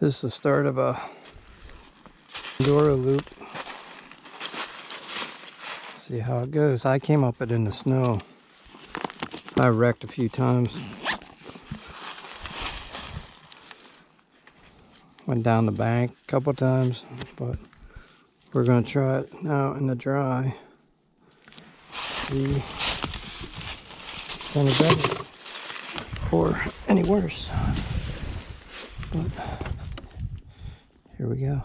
This is the start of a Enduro loop. See how it goes. I came up it in the snow. I wrecked a few times. Went down the bank a couple times, but we're gonna try it now in the dry. See if it's any better or any worse. But here we go.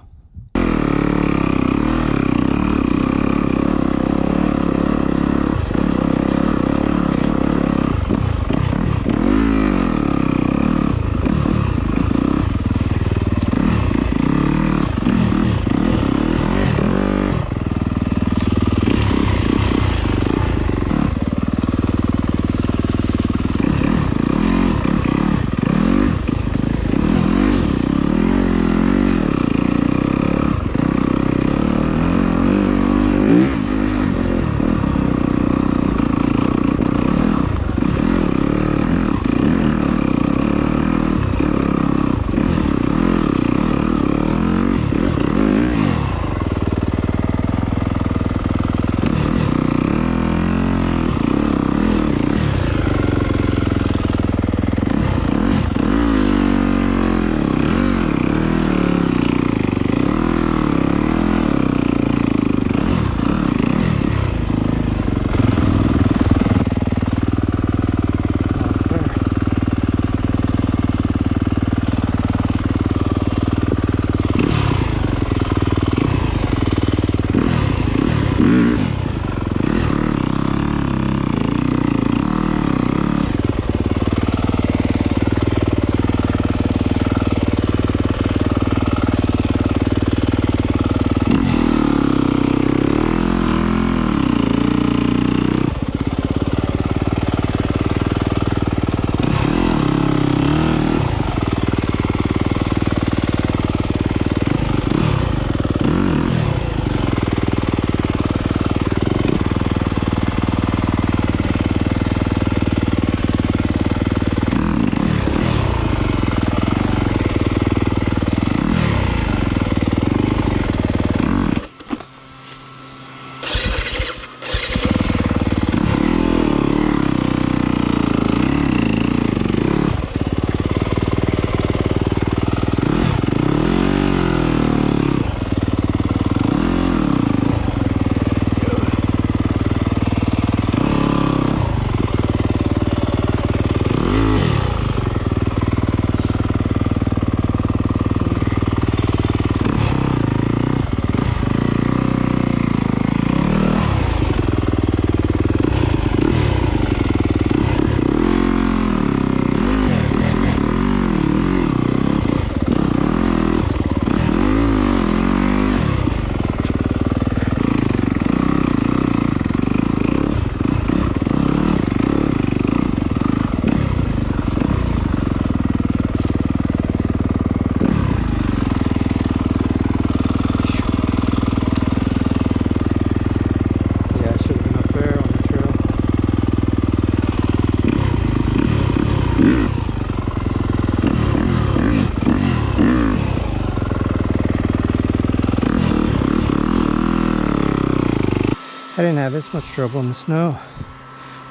I didn't have this much trouble in the snow.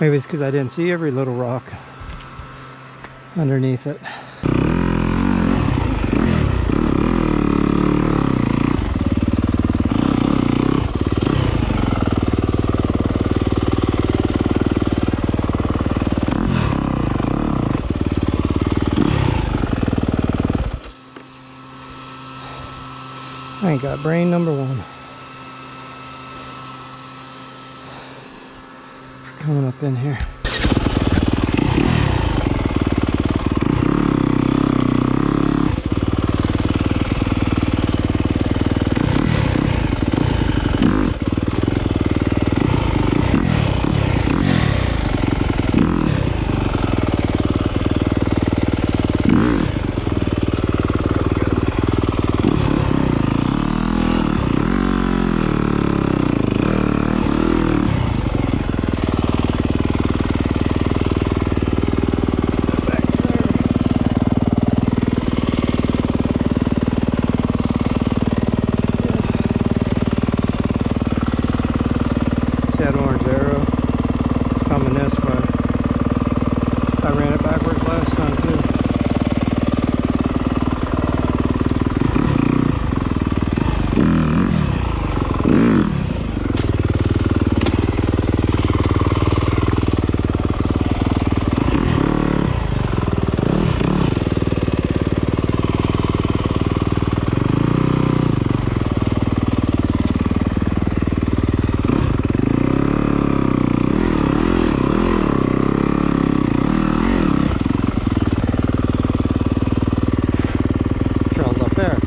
Maybe it's because I didn't see every little rock underneath it. I ain't got brain number one. Coming up in here. coming this way. I ran it backwards last time too. Trails up there.